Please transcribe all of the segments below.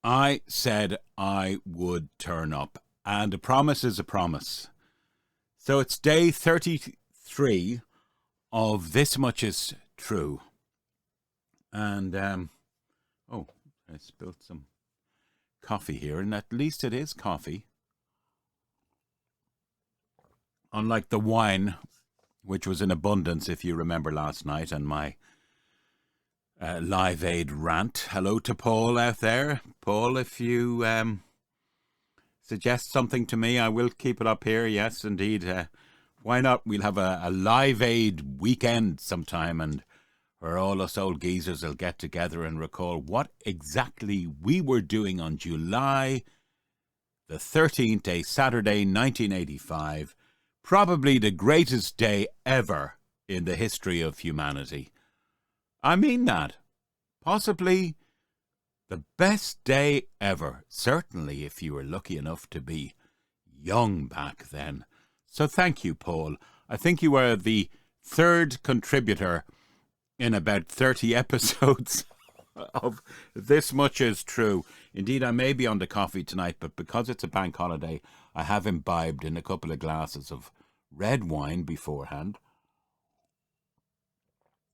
I said I would turn up, and a promise is a promise. So it's day 33 of This Much Is True. And, oh, I spilled some coffee here, and at least it is coffee. Unlike the wine, which was in abundance, if you remember last night, and my Live Aid rant. Hello to Paul out there. Paul, if you suggest something to me, I will keep it up here. Yes, indeed. Why not? We'll have a Live Aid weekend sometime, and where all us old geezers will get together and recall what exactly we were doing on July the 13th, a Saturday, 1985. Probably the greatest day ever in the history of humanity. I mean that. Possibly the best day ever. Certainly if you were lucky enough to be young back then. So thank you, Paul. I think you were the third contributor in about 30 episodes of This Much Is True. Indeed, I may be on the coffee tonight, but because it's a bank holiday, I have imbibed in a couple of glasses of red wine beforehand.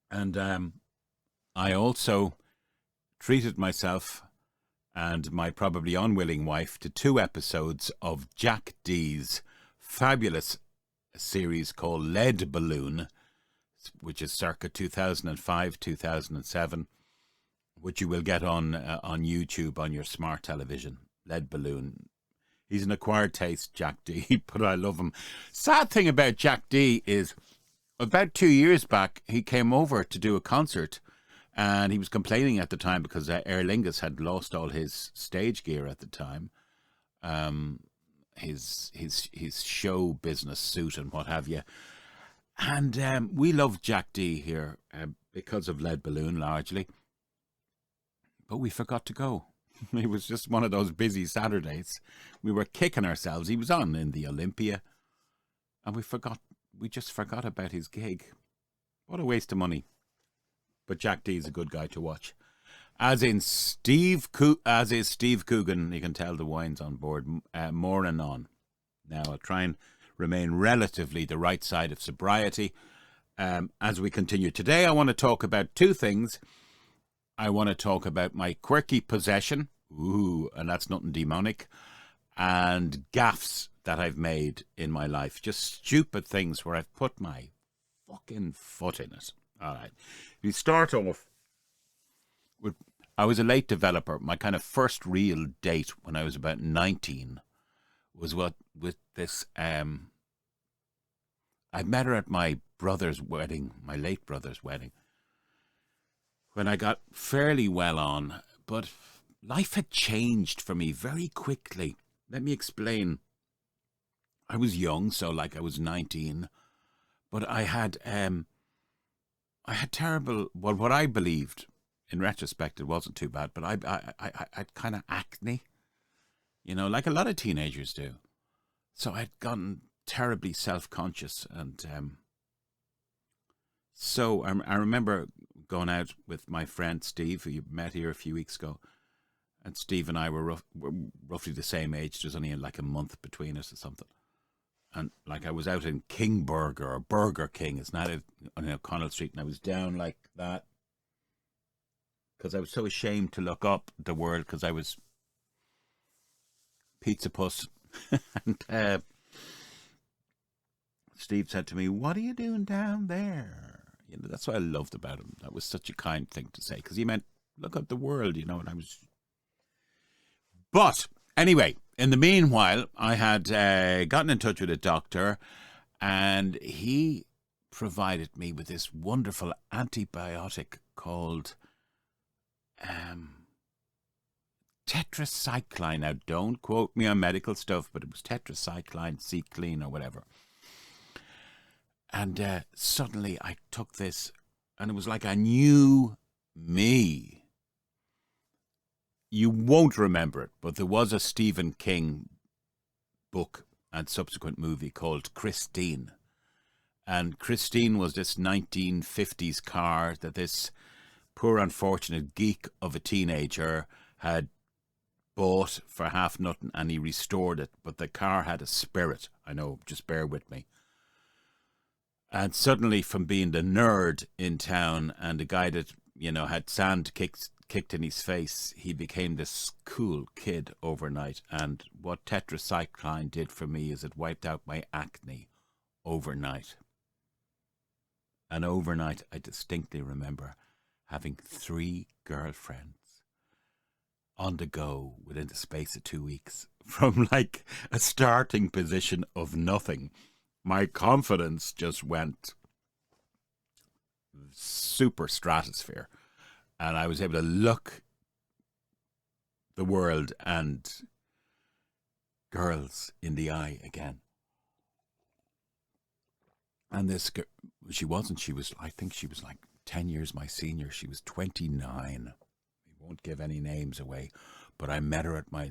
And I also treated myself and my probably unwilling wife to 2 episodes of Jack D's fabulous series called Lead Balloon, which is circa 2005, 2007, which you will get on YouTube on your smart television. Lead Balloon. He's an acquired taste, Jack D, but I love him. Sad thing about Jack D is about 2 years back, he came over to do a concert, and he was complaining at the time because Aer Lingus had lost all his stage gear at the time, his show business suit and what have you. And we love Jack D here because of Lead Balloon largely, but we forgot to go. It was just one of those busy Saturdays. We were kicking ourselves. He was on in the Olympia, and we just forgot about his gig. What a waste of money. But Jack D is a good guy to watch. As is Steve Coogan. You can tell the wine's on board. More and on. Now, I'll try and remain relatively the right side of sobriety as we continue. Today, I want to talk about 2 things. I want to talk about my quirky possession. Ooh, and that's nothing demonic. And gaffes that I've made in my life. Just stupid things where I've put my fucking foot in it. All right. We start off with, I was a late developer. My kind of first real date when I was about 19 was with this, I met her at my brother's wedding, my late brother's wedding, when I got fairly well on, but life had changed for me very quickly. Let me explain. I was young, so like I was 19, but I had terrible, well, what I believed, in retrospect, it wasn't too bad, but I had kind of acne, like a lot of teenagers do. So I'd gotten terribly self-conscious, and so I remember going out with my friend Steve, who you met here a few weeks ago, and Steve and I were roughly the same age. There's only like a month between us or something. And like I was out in King Burger or Burger King, it's not on O'Connell Street, and I was down like that because I was so ashamed to look up the word because I was pizza puss. And Steve said to me, "What are you doing down there?" That's what I loved about him. That was such a kind thing to say because he meant look up the world, and I was. But anyway, in the meanwhile, I had gotten in touch with a doctor, and he provided me with this wonderful antibiotic called tetracycline. Now, don't quote me on medical stuff, but it was tetracycline, C-clean, or whatever. And suddenly I took this, and it was like a new me. You won't remember it, but there was a Stephen King book and subsequent movie called Christine. And Christine was this 1950s car that this poor unfortunate geek of a teenager had bought for half nothing, and he restored it, but the car had a spirit. I know, just bear with me. And suddenly, from being the nerd in town and the guy that, you know, had sand kicked in his face, he became this cool kid overnight. And what tetracycline did for me is it wiped out my acne overnight. And overnight, I distinctly remember having 3 girlfriends on the go within the space of 2 weeks, from like a starting position of nothing. My confidence just went super stratosphere, and I was able to look the world and girls in the eye again. And this girl, I think she was like 10 years my senior. She was 29. We won't give any names away, but I met her at my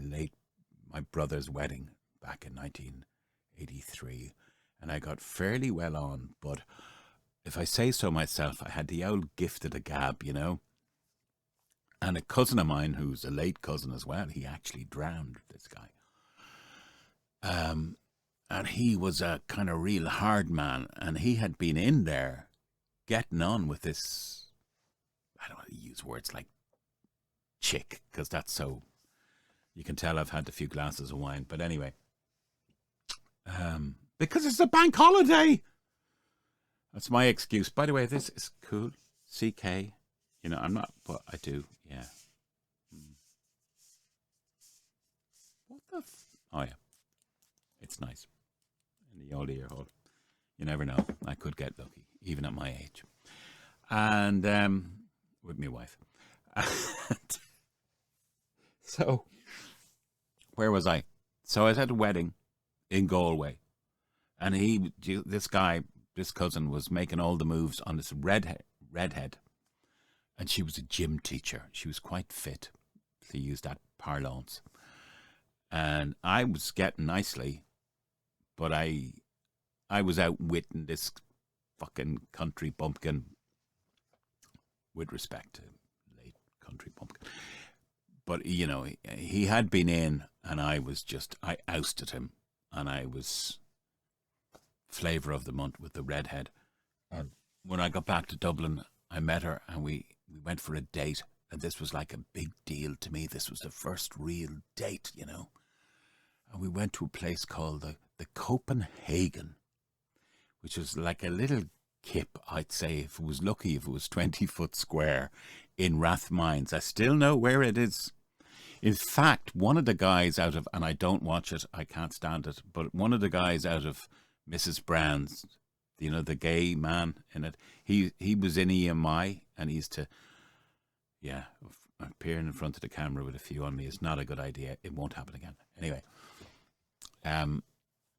brother's wedding back in 1983. And I got fairly well on, but if I say so myself, I had the old gift of the gab, you know. And a cousin of mine, who's a late cousin as well, he actually drowned, this guy. And he was a kind of real hard man, and he had been in there getting on with this, I don't want to use words like chick, because that's so, you can tell I've had a few glasses of wine, but anyway. Because it's a bank holiday. That's my excuse. By the way, this is cool. CK. You know, I'm not, but I do. Yeah. What the? Oh, yeah. It's nice. In the old ear hole. You never know. I could get lucky, even at my age. And with my wife. So, where was I? So I was at a wedding in Galway. And this cousin was making all the moves on this redhead. And she was a gym teacher. She was quite fit, to use that parlance. And I was getting nicely, but I was outwitting this fucking country bumpkin, with respect to late country bumpkin. But, you know, he had been in, and I ousted him, and I was flavour of the month with the redhead. And when I got back to Dublin, I met her, and we went for a date, and this was like a big deal to me. This was the first real date, you know. And we went to a place called the Copenhagen, which was like a little kip, I'd say, if it was lucky, if it was 20 foot square in Rathmines. I still know where it is. In fact, one of the guys out of, and I don't watch it, I can't stand it, but one of the guys out of Mrs. Brown's, you know, the gay man in it, he was in EMI, and he used to, yeah, appearing in front of the camera with a few on me is not a good idea. It won't happen again. Anyway,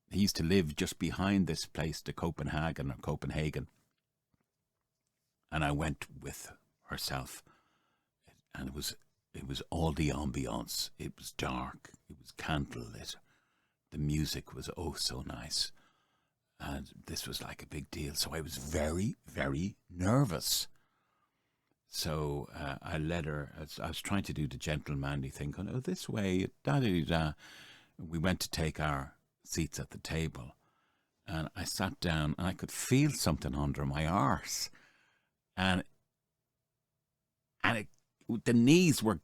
he used to live just behind this place, the Copenhagen, and I went with herself, and it was all the ambiance. It was dark, it was candlelit, the music was oh so nice, and this was like a big deal. So I was very, very nervous. So I led her. I was trying to do the gentlemanly thing, going, oh, this way, da-da-da-da. We went to take our seats at the table, and I sat down, and I could feel something under my arse, and the knees were,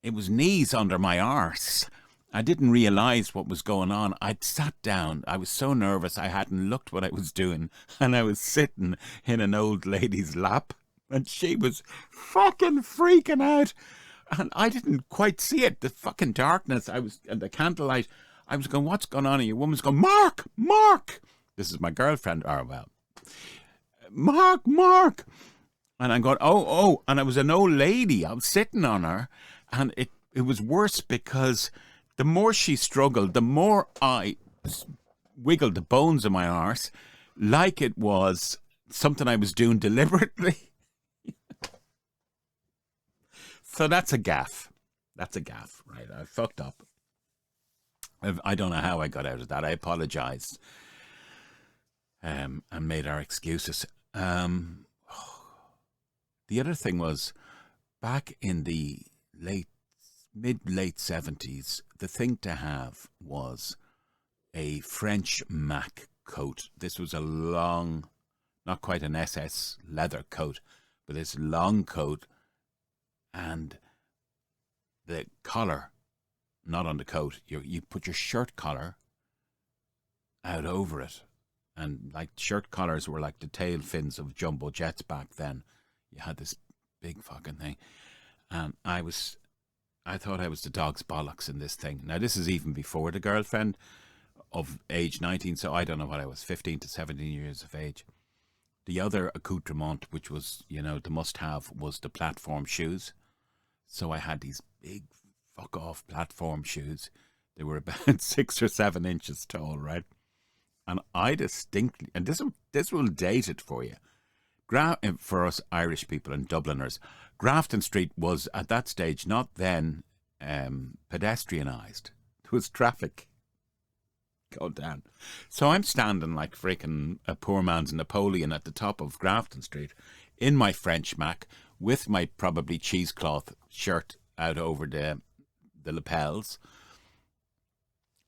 it was knees under my arse. I didn't realise what was going on. I'd sat down. I was so nervous. I hadn't looked what I was doing, and I was sitting in an old lady's lap, and she was fucking freaking out, and I didn't quite see it. The fucking darkness. I was, and the candlelight. I was going, what's going on? And your woman's going, Mark. This is my girlfriend. Or well, Mark. And I'm going, oh. And I was an old lady. I was sitting on her, and it was worse because the more she struggled, the more I wiggled the bones of my arse, like it was something I was doing deliberately. So that's a gaffe. Right? I fucked up. I don't know how I got out of that. I apologized and made our excuses. The other thing was, back in the late mid-late 70s, the thing to have was a French Mac coat. This was a long, not quite an SS leather coat, but this long coat, and the collar, not on the coat, you put your shirt collar out over it. And like shirt collars were like the tail fins of jumbo jets back then. You had this big fucking thing. And I thought I was the dog's bollocks in this thing. Now, this is even before the girlfriend of age 19, so I don't know what I was, 15 to 17 years of age. The other accoutrement, which was, you know, the must-have, was the platform shoes. So I had these big fuck-off platform shoes. They were about 6 or 7 inches tall, right? And I distinctly, and this will date it for you, for us Irish people and Dubliners, Grafton Street was at that stage not then pedestrianised. There was traffic going down. So I'm standing like freaking a poor man's Napoleon at the top of Grafton Street in my French Mac with my probably cheesecloth shirt out over the lapels.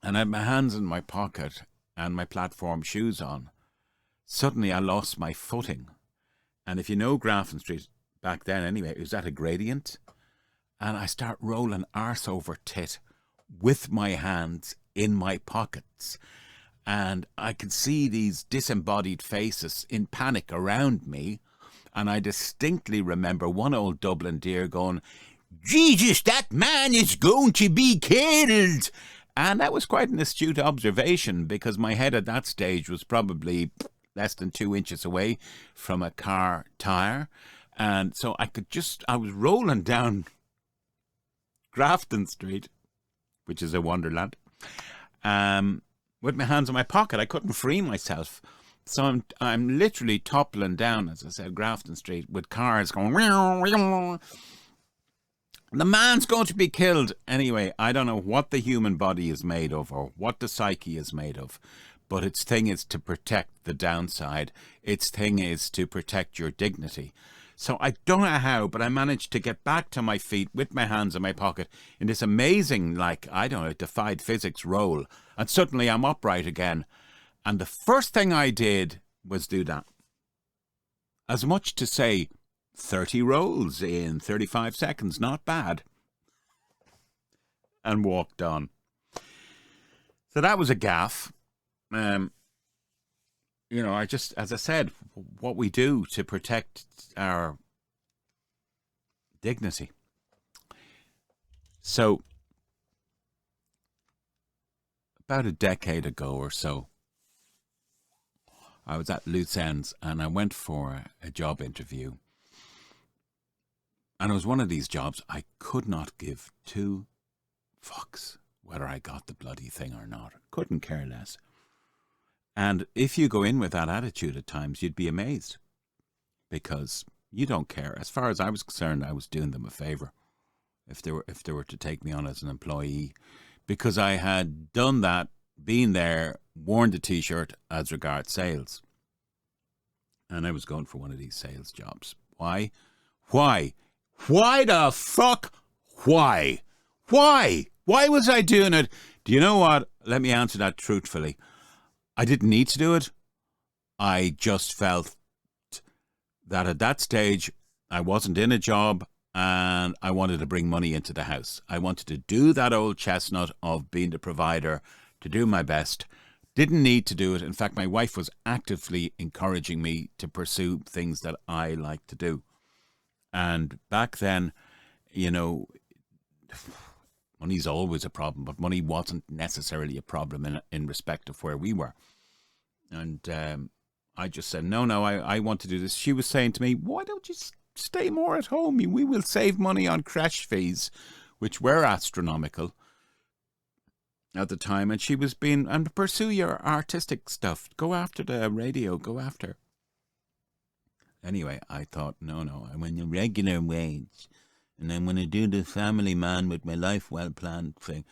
And I had my hands in my pocket and my platform shoes on. Suddenly I lost my footing. And if you know Grafton Street, back then anyway, it was at a gradient. And I start rolling arse over tit with my hands in my pockets. And I could see these disembodied faces in panic around me. And I distinctly remember one old Dublin dear going, "Jesus, that man is going to be killed." And that was quite an astute observation, because my head at that stage was probably less than 2 inches away from a car tyre. And so I was rolling down Grafton Street, which is a wonderland, with my hands in my pocket. I couldn't free myself. So I'm literally toppling down, as I said, Grafton Street, with cars going, the man's going to be killed. Anyway, I don't know what the human body is made of or what the psyche is made of, but its thing is to protect the downside. Its thing is to protect your dignity. So I don't know how, but I managed to get back to my feet with my hands in my pocket in this amazing, like, I don't know, defied physics roll. And suddenly I'm upright again. And the first thing I did was do that. As much to say, 30 rolls in 35 seconds, not bad. And walked on. So that was a gaffe. You know, as I said, what we do to protect our dignity. So, about a decade ago or so, I was at Loose Ends and I went for a job interview. And it was one of these jobs I could not give 2 fucks whether I got the bloody thing or not. Couldn't care less. And if you go in with that attitude at times, you'd be amazed, because you don't care. As far as I was concerned, I was doing them a favour if they were to take me on as an employee, because I had done that, been there, worn the T-shirt as regards sales. And I was going for one of these sales jobs. Why? Why? Why the fuck? Why? Why? Why was I doing it? Do you know what? Let me answer that truthfully. I didn't need to do it. I just felt that at that stage, I wasn't in a job and I wanted to bring money into the house. I wanted to do that old chestnut of being the provider, to do my best. Didn't need to do it. In fact, my wife was actively encouraging me to pursue things that I like to do. And back then, you know, money's always a problem, but money wasn't necessarily a problem in respect of where we were. And I just said, no, I want to do this. She was saying to me, why don't you stay more at home? We will save money on crash fees, which were astronomical at the time. And she was and pursue your artistic stuff. Go after the radio, go after. Anyway, I thought, no, I want a regular wage. And I'm going to do the family man with my life well planned thing.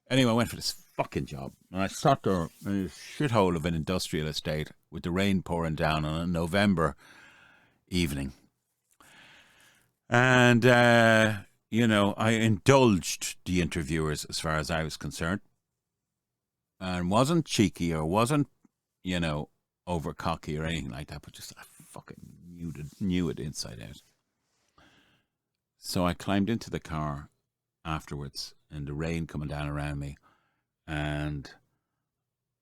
Anyway, I went for this fucking job. And I sat there in a shithole of an industrial estate with the rain pouring down on a November evening. And you know, I indulged the interviewers as far as I was concerned, and wasn't cheeky or wasn't, you know, over cocky or anything like that, but just I fucking knew it inside out. So I climbed into the car afterwards, and the rain coming down around me, and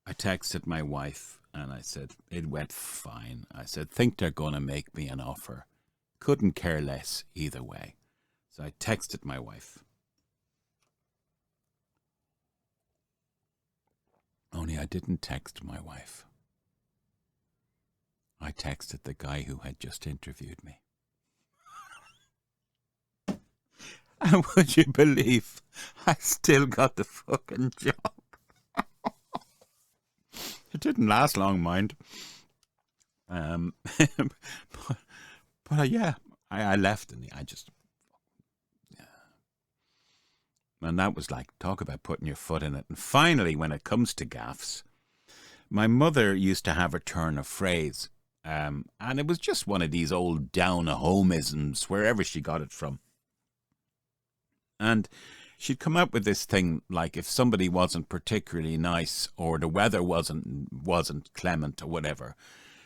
I texted my wife, and I said it went fine. I said, think they're going to make me an offer. Couldn't care less either way. So I texted my wife. Only I didn't text my wife. I texted the guy who had just interviewed me. And would you believe I still got the fucking job? It didn't last long, mind. But yeah, I left, and I just, yeah. And that was like, talk about putting your foot in it. And finally, when it comes to gaffes, my mother used to have a turn of phrase, and it was just one of these old down-a-homeisms, wherever she got it from. And she'd come up with this thing, like if somebody wasn't particularly nice or the weather wasn't clement or whatever,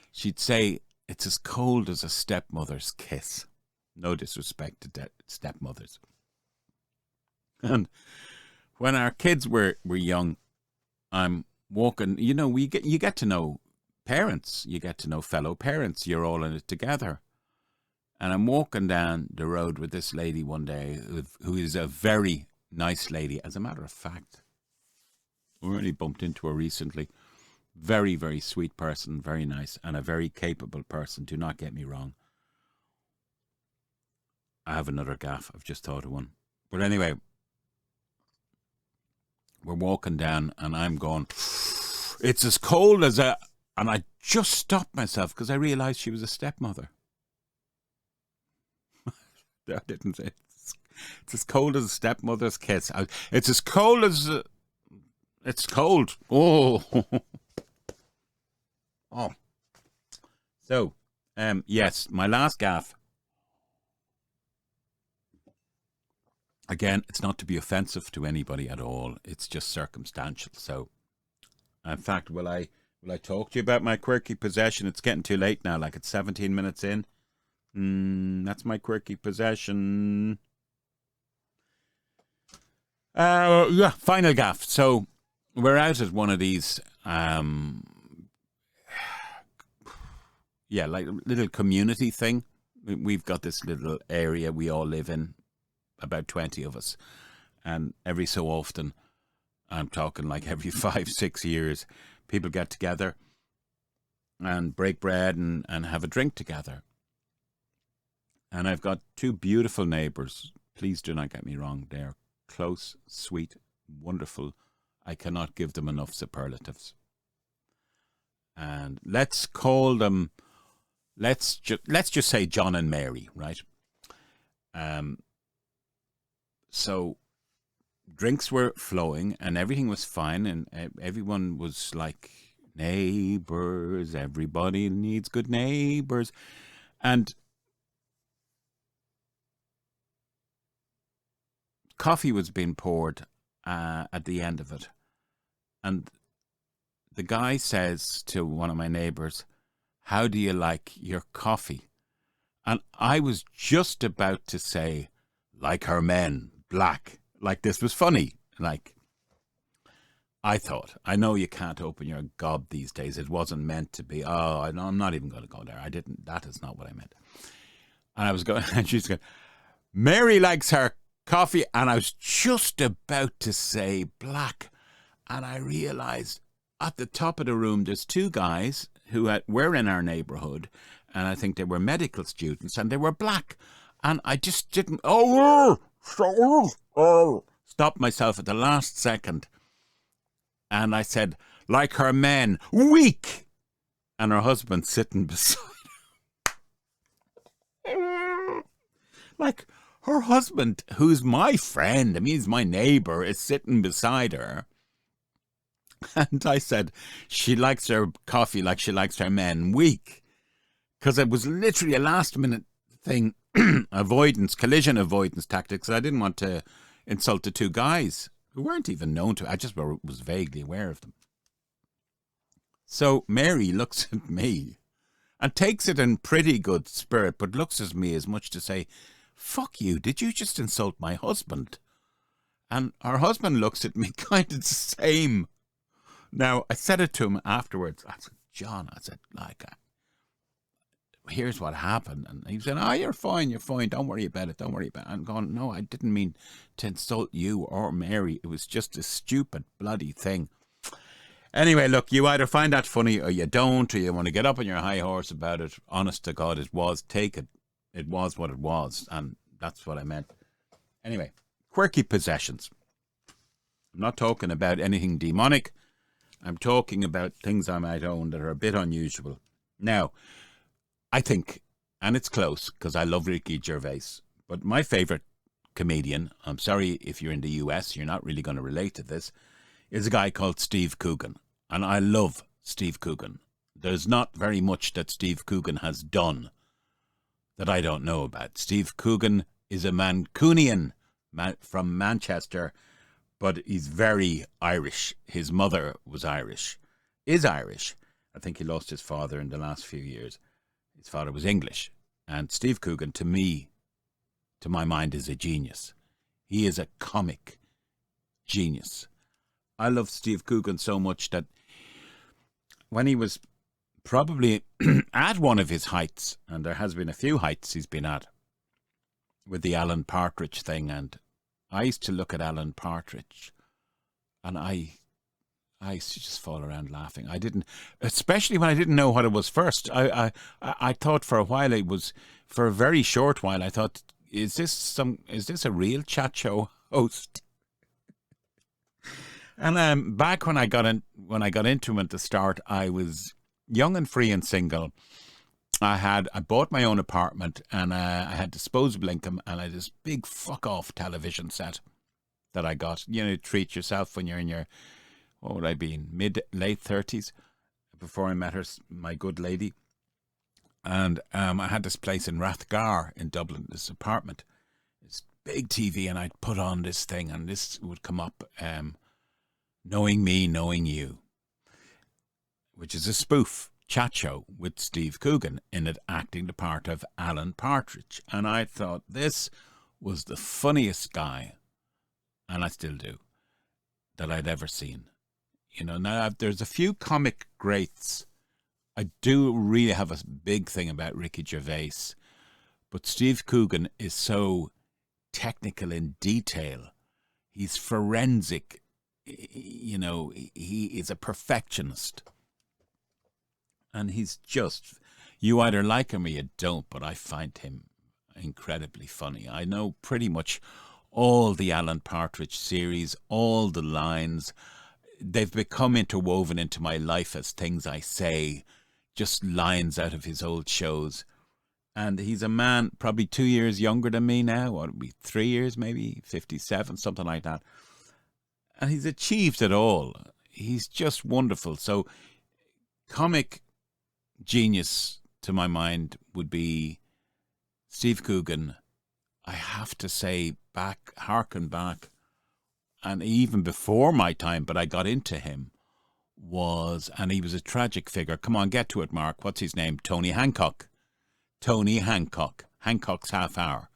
she'd say, it's as cold as a stepmother's kiss. No disrespect to stepmothers. And when our kids were young, I'm walking, you know, you get to know parents, you get to know fellow parents, you're all in it together. And I'm walking down the road with this lady one day, who is a very nice lady. As a matter of fact, we only bumped into her recently. Very, very sweet person, very nice, and a very capable person. Do not get me wrong. I have another gaff. I've just thought of one. But anyway, we're walking down, and I'm going, it's as cold as a... And I just stopped myself because I realised she was a stepmother. I didn't say it's as cold as a stepmother's kiss. It's as cold as... it's cold. Oh. Oh. So, yes, my last gaff. Again, it's not to be offensive to anybody at all. It's just circumstantial. So, in fact, will I talk to you about my quirky possession? It's getting too late now. Like, it's 17 minutes in. That's my quirky possession. Yeah, final gaff. So, we're out at one of these, yeah, like a little community thing. We've got this little area we all live in, about 20 of us. And every so often, I'm talking like every 5-6 years, people get together and break bread and have a drink together. And I've got two beautiful neighbours. Please do not get me wrong. They're close, sweet, wonderful. I cannot give them enough superlatives. And let's call them, let's just say John and Mary, right? So drinks were flowing and everything was fine, and everyone was like, neighbours, everybody needs good neighbours. And coffee was being poured at the end of it. And the guy says to one of my neighbours, how do you like your coffee? And I was just about to say, like her men, black. Like this was funny. Like, I thought, I know you can't open your gob these days. It wasn't meant to be. Oh, I'm not even going to go there. That is not what I meant. And I was going, and she's going, Mary likes her coffee. And I was just about to say black. And I realised at the top of the room, there's two guys who were in our neighbourhood. And I think they were medical students and they were black. And I just didn't, stopped myself at the last second. And I said, like her men, weak. And her husband sitting beside her. Like her husband, who's my friend, I mean, he's my neighbour, is sitting beside her. And I said, she likes her coffee like she likes her men, weak. Because it was literally a last minute thing. collision avoidance tactics. I didn't want to insult the two guys who weren't even known to. I just was vaguely aware of them. So Mary looks at me and takes it in pretty good spirit, but looks at me as much to say, fuck you, did you just insult my husband? And her husband looks at me kind of the same. Now, I said it to him afterwards. I said, John, I said, like, here's what happened. And he said, oh, you're fine, don't worry about it, I'm going, no, I didn't mean to insult you or Mary. It was just a stupid bloody thing. Anyway, look, you either find that funny or you don't, or you want to get up on your high horse about it. Honest to God, it was. Take it. It was what it was, and that's what I meant. Anyway, quirky possessions. I'm not talking about anything demonic. I'm talking about things I might own that are a bit unusual. Now, I think, and it's close because I love Ricky Gervais, but my favourite comedian, I'm sorry if you're in the US, you're not really going to relate to this, is a guy called Steve Coogan. And I love Steve Coogan. There's not very much that Steve Coogan has done that I don't know about. Steve Coogan is a Mancunian from Manchester, but he's very Irish. His mother was Irish, is Irish. I think he lost his father in the last few years. His father was English. And Steve Coogan, to me, to my mind, is a genius. He is a comic genius. I love Steve Coogan so much that when he was probably at one of his heights, and there has been a few heights he's been at, with the Alan Partridge thing, and I used to look at Alan Partridge, and I used to just fall around laughing. I didn't, especially when I didn't know what it was first. I thought for a while it was, for a very short while, I thought, is this a real chat show host? And back when I got into him at the start, I was young and free and single. I bought my own apartment, and I had disposable income, and I had this big fuck off television set that I got. You know, treat yourself when you're in your, what would I be, in late 30s, before I met her, my good lady. And I had this place in Rathgar in Dublin, this apartment, this big TV, and I'd put on this thing, and this would come up. Knowing Me, Knowing You, which is a spoof chat show with Steve Coogan in it, acting the part of Alan Partridge. And I thought this was the funniest guy, and I still do, that I'd ever seen. You know, now there's a few comic greats. I do really have a big thing about Ricky Gervais, but Steve Coogan is so technical in detail. He's forensic. You know, he is a perfectionist, and he's just, you either like him or you don't, but I find him incredibly funny. I know pretty much all the Alan Partridge series, all the lines. They've become interwoven into my life as things I say, just lines out of his old shows. And he's a man probably 2 years younger than me now, or 3 years maybe, 57, something like that. And he's achieved it all. He's just wonderful. So comic genius, to my mind, would be Steve Coogan. I have to say, harken back, and even before my time, but I got into him, and he was a tragic figure. Come on, get to it, Mark. What's his name? Tony Hancock. Tony Hancock. Hancock's Half Hour.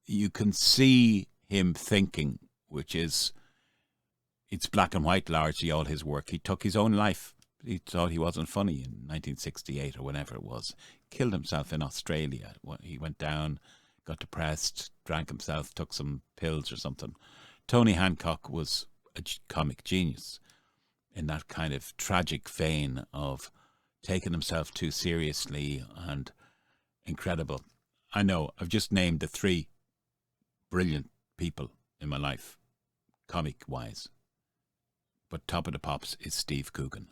You can see him thinking, which is, it's black and white largely, all his work. He took his own life. He thought he wasn't funny in 1968 or whenever it was. Killed himself in Australia. He went down, got depressed, drank himself, took some pills or something. Tony Hancock was a comic genius in that kind of tragic vein of taking himself too seriously, and incredible. I know, I've just named the three brilliant people in my life, comic-wise. But top of the pops is Steve Coogan,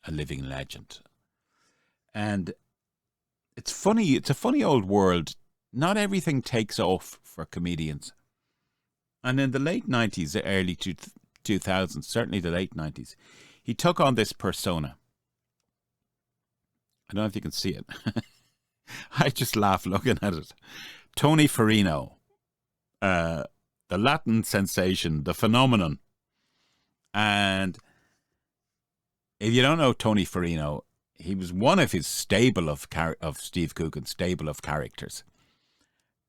a living legend. And it's funny, it's a funny old world. Not everything takes off for comedians. And in the late 90s, the early 2000s, certainly the late 90s, he took on this persona. I don't know if you can see it. I just laugh looking at it. Tony Farino, the Latin sensation, the phenomenon. And if you don't know Tony Farino, he was one of his stable of Steve Coogan's stable of characters.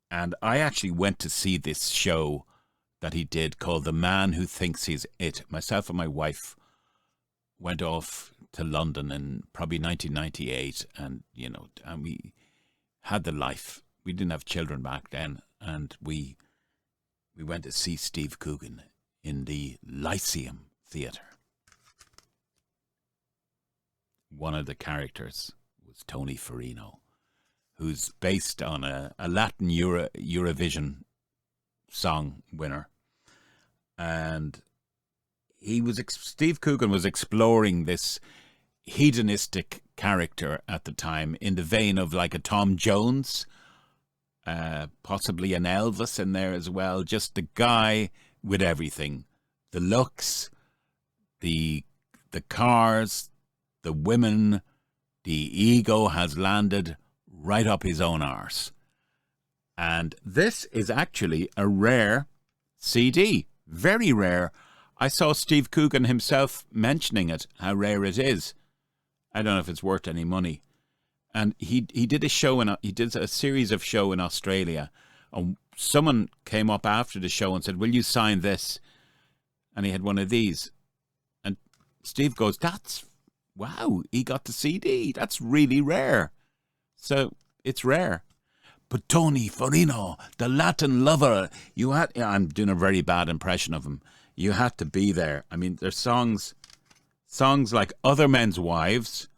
And I actually went to see this show that he did called The Man Who Thinks He's It. Myself and my wife went off to London in probably 1998, and and we had the life. We didn't have children back then, and we went to see Steve Coogan in the Lyceum Theatre. One of the characters was Tony Farino, who's based on a Latin Eurovision song winner. And Steve Coogan was exploring this hedonistic character at the time in the vein of like a Tom Jones, possibly an Elvis in there as well. Just the guy with everything, the looks, the cars, the women, the ego has landed right up his own arse. And this is actually a rare CD, very rare. I saw Steve Coogan himself mentioning it, how rare it is. I don't know if it's worth any money. And he did a series of show in Australia. And someone came up after the show and said, "Will you sign this?" And he had one of these. And Steve goes, "Wow, he got the CD. That's really rare." So it's rare. But Tony Farino, the Latin lover, I'm doing a very bad impression of him. You had to be there. I mean, there's songs like Other Men's Wives,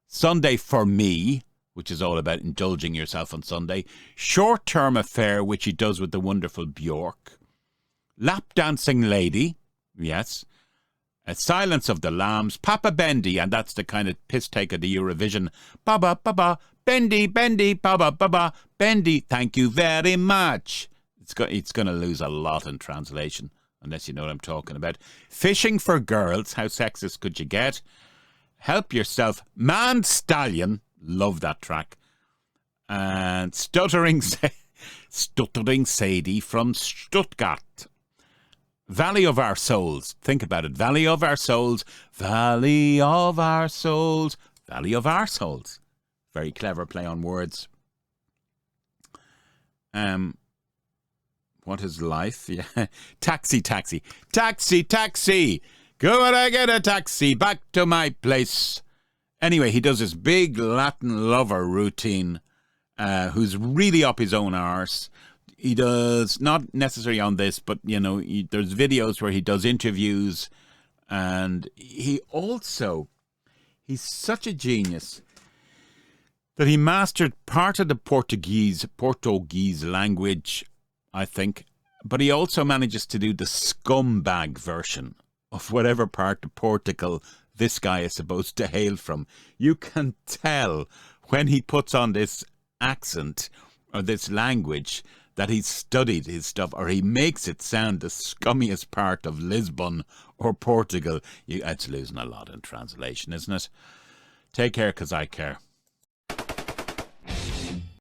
Sunday for Me, which is all about indulging yourself on Sunday, Short Term Affair, which he does with the wonderful Bjork, Lap Dancing Lady, yes, Silence of the Lambs, Papa Bendy, and that's the kind of piss take of the Eurovision. Baba, baba, Bendy, Bendy, baba, baba, Bendy, thank you very much. It's going to lose a lot in translation, unless you know what I'm talking about. Fishing for Girls, how sexist could you get? Help Yourself, Man Stallion, love that track. And Stuttering Sadie from Stuttgart. Valley of Our Souls. Think about it. Valley of Our Souls. Valley of Our Souls. Valley of Our Souls. Very clever play on words. What is life? Yeah. Taxi, taxi. Taxi, taxi. Could I get a taxi back to my place? Anyway, he does this big Latin lover routine, who's really up his own arse. He does, not necessarily on this, but, there's videos where he does interviews. And he's such a genius that he mastered part of the Portuguese language, I think. But he also manages to do the scumbag version of whatever part of Portugal this guy is supposed to hail from. You can tell when he puts on this accent or this language that he's studied his stuff, or he makes it sound the scummiest part of Lisbon or Portugal. It's losing a lot in translation, isn't it? Take care, 'cause I care.